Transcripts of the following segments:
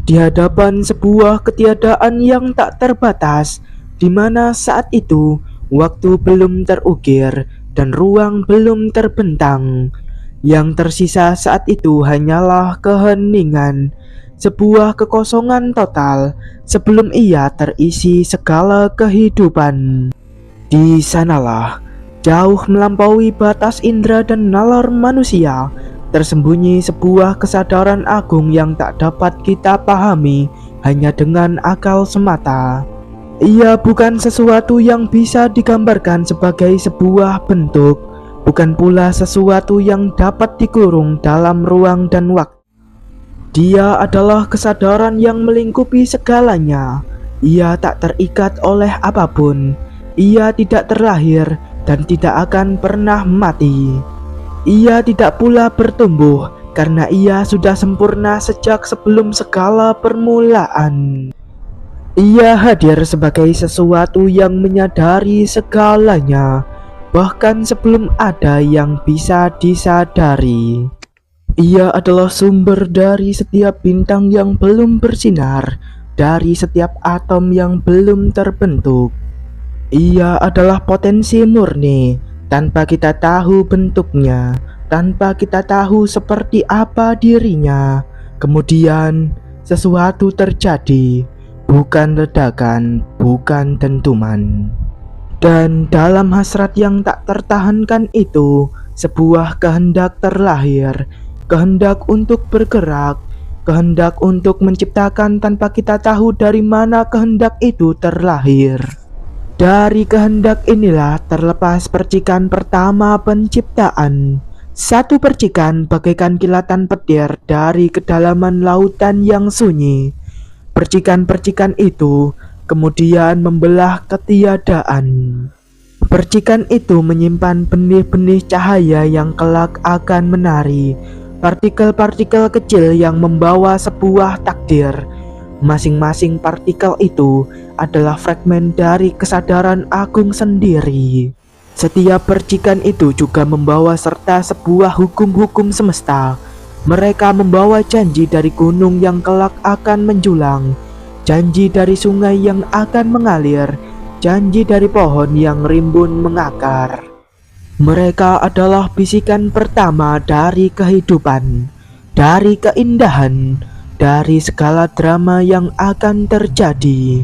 di hadapan sebuah ketiadaan yang tak terbatas, di mana saat itu waktu belum terukir dan ruang belum terbentang. Yang tersisa saat itu hanyalah keheningan, sebuah kekosongan total sebelum ia terisi segala kehidupan. Di sanalah, jauh melampaui batas indera dan nalar manusia, tersembunyi sebuah kesadaran agung yang tak dapat kita pahami hanya dengan akal semata. Ia bukan sesuatu yang bisa digambarkan sebagai sebuah bentuk, bukan pula sesuatu yang dapat dikurung dalam ruang dan waktu. Dia adalah kesadaran yang melingkupi segalanya. Ia tak terikat oleh apapun. Ia tidak terlahir dan tidak akan pernah mati. Ia tidak pula bertumbuh karena ia sudah sempurna sejak sebelum segala permulaan. Ia hadir sebagai sesuatu yang menyadari segalanya, bahkan sebelum ada yang bisa disadari. Ia adalah sumber dari setiap bintang yang belum bersinar, dari setiap atom yang belum terbentuk. Ia adalah potensi murni, tanpa kita tahu bentuknya, tanpa kita tahu seperti apa dirinya. Kemudian sesuatu terjadi, bukan ledakan, bukan dentuman. Dan dalam hasrat yang tak tertahankan itu, sebuah kehendak terlahir, kehendak untuk bergerak, kehendak untuk menciptakan tanpa kita tahu dari mana kehendak itu terlahir. Dari kehendak inilah terlepas percikan pertama penciptaan. Satu percikan bagaikan kilatan petir dari kedalaman lautan yang sunyi. Percikan-percikan itu kemudian membelah ketiadaan. Percikan itu menyimpan benih-benih cahaya yang kelak akan menari, partikel-partikel kecil yang membawa sebuah takdir. Masing-masing partikel itu adalah fragmen dari kesadaran agung sendiri. Setiap percikan itu juga membawa serta sebuah hukum-hukum semesta. Mereka membawa janji dari gunung yang kelak akan menjulang, janji dari sungai yang akan mengalir, janji dari pohon yang rimbun mengakar. Mereka adalah bisikan pertama dari kehidupan, dari keindahan, dari segala drama yang akan terjadi.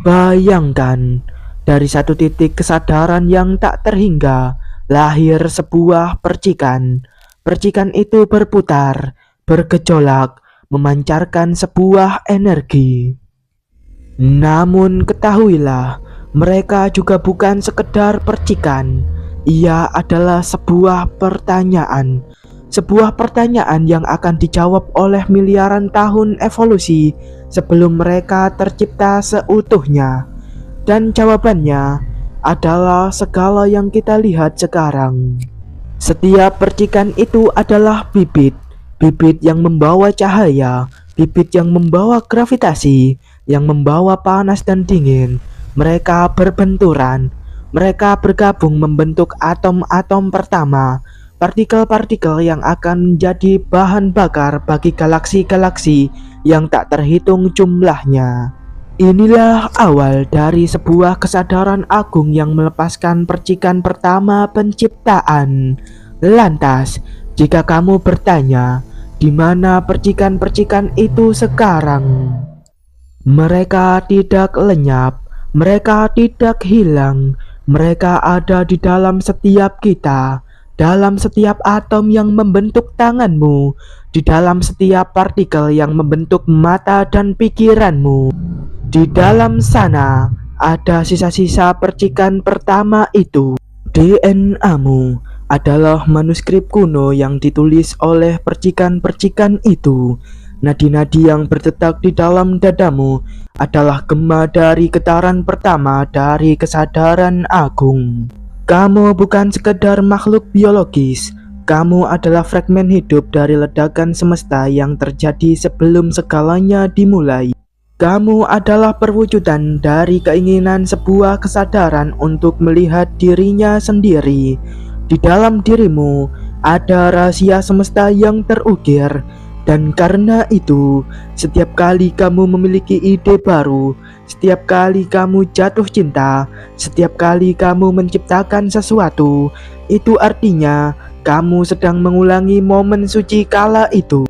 Bayangkan, dari satu titik kesadaran yang tak terhingga, lahir sebuah percikan. Percikan itu berputar, bergejolak, memancarkan sebuah energi. Namun ketahuilah, mereka juga bukan sekedar percikan. Ia adalah sebuah pertanyaan. Sebuah pertanyaan yang akan dijawab oleh miliaran tahun evolusi sebelum mereka tercipta seutuhnya. Dan jawabannya adalah segala yang kita lihat sekarang. Setiap percikan itu adalah bibit, bibit yang membawa cahaya, bibit yang membawa gravitasi, yang membawa panas dan dingin. Mereka berbenturan, mereka bergabung membentuk atom-atom pertama, partikel-partikel yang akan menjadi bahan bakar bagi galaksi-galaksi yang tak terhitung jumlahnya. Inilah awal dari sebuah kesadaran agung yang melepaskan percikan pertama penciptaan. Lantas, jika kamu bertanya, di mana percikan-percikan itu sekarang? Mereka tidak lenyap, mereka tidak hilang, mereka ada di dalam setiap kita, dalam setiap atom yang membentuk tanganmu, di dalam setiap partikel yang membentuk mata dan pikiranmu. Di dalam sana ada sisa-sisa percikan pertama itu. DNA-mu adalah manuskrip kuno yang ditulis oleh percikan-percikan itu. Nadi-nadi yang berdetak di dalam dadamu adalah gema dari getaran pertama dari kesadaran agung. Kamu bukan sekedar makhluk biologis. Kamu adalah fragmen hidup dari ledakan semesta yang terjadi sebelum segalanya dimulai. Kamu adalah perwujudan dari keinginan sebuah kesadaran untuk melihat dirinya sendiri. Di dalam dirimu ada rahasia semesta yang terukir, Dan karena itu, setiap kali kamu memiliki ide baru, setiap kali kamu jatuh cinta, setiap kali kamu menciptakan sesuatu, itu artinya kamu sedang mengulangi momen suci kala itu.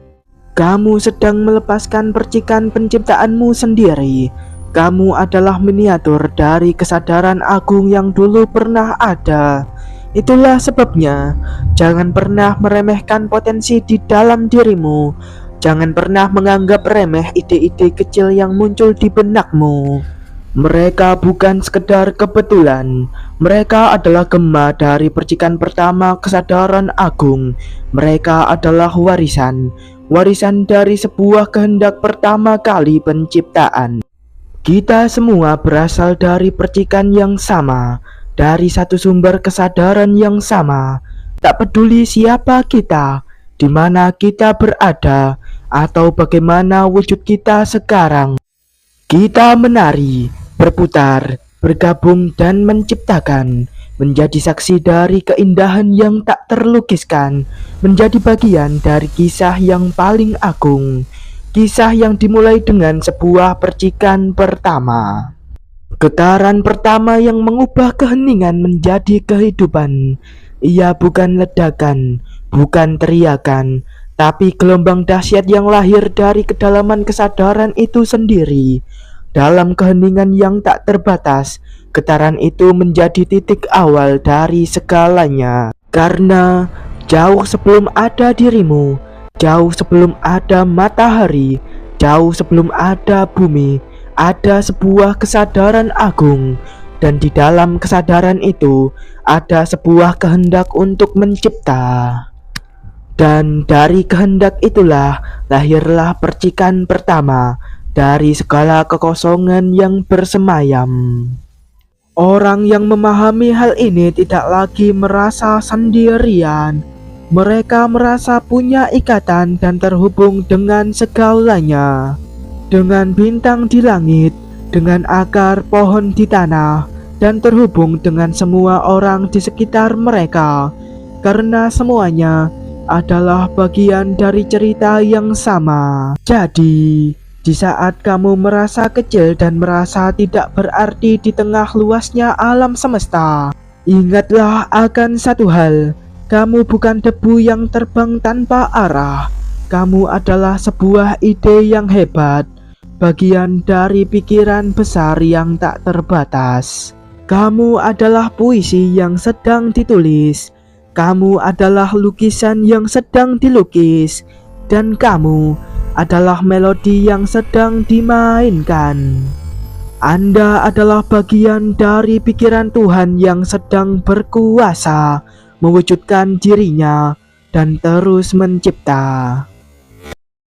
Kamu sedang melepaskan percikan penciptaanmu sendiri. Kamu adalah miniatur dari kesadaran agung yang dulu pernah ada. Itulah sebabnya, jangan pernah meremehkan potensi di dalam dirimu. Jangan pernah menganggap remeh ide-ide kecil yang muncul di benakmu. Mereka bukan sekedar kebetulan. Mereka adalah gema dari percikan pertama kesadaran agung. Mereka adalah warisan dari sebuah kehendak pertama kali penciptaan. Kita semua berasal dari percikan yang sama, dari satu sumber kesadaran yang sama. Tak peduli siapa kita, di mana kita berada, atau bagaimana wujud kita sekarang. Kita menari, berputar, bergabung dan menciptakan, menjadi saksi dari keindahan yang tak terlukiskan, menjadi bagian dari kisah yang paling agung, kisah yang dimulai dengan sebuah percikan pertama. Getaran pertama yang mengubah keheningan menjadi kehidupan. Ia bukan ledakan, bukan teriakan, tapi gelombang dahsyat yang lahir dari kedalaman kesadaran itu sendiri. Dalam keheningan yang tak terbatas, getaran itu menjadi titik awal dari segalanya. Karena jauh sebelum ada dirimu, jauh sebelum ada matahari, jauh sebelum ada bumi, ada sebuah kesadaran agung, dan di dalam kesadaran itu ada sebuah kehendak untuk mencipta. Dan dari kehendak itulah lahirlah percikan pertama dari segala kekosongan yang bersemayam. Orang yang memahami hal ini tidak lagi merasa sendirian. Mereka merasa punya ikatan dan terhubung dengan segalanya. Dengan bintang di langit, dengan akar pohon di tanah, dan terhubung dengan semua orang di sekitar mereka, karena semuanya adalah bagian dari cerita yang sama. Jadi, di saat kamu merasa kecil dan merasa tidak berarti di tengah luasnya alam semesta, ingatlah akan satu hal, kamu bukan debu yang terbang tanpa arah. Kamu adalah sebuah ide yang hebat, bagian dari pikiran besar yang tak terbatas. Kamu adalah puisi yang sedang ditulis. Kamu adalah lukisan yang sedang dilukis. Dan kamu adalah melodi yang sedang dimainkan. Anda adalah bagian dari pikiran Tuhan yang sedang berkuasa mewujudkan dirinya dan terus mencipta.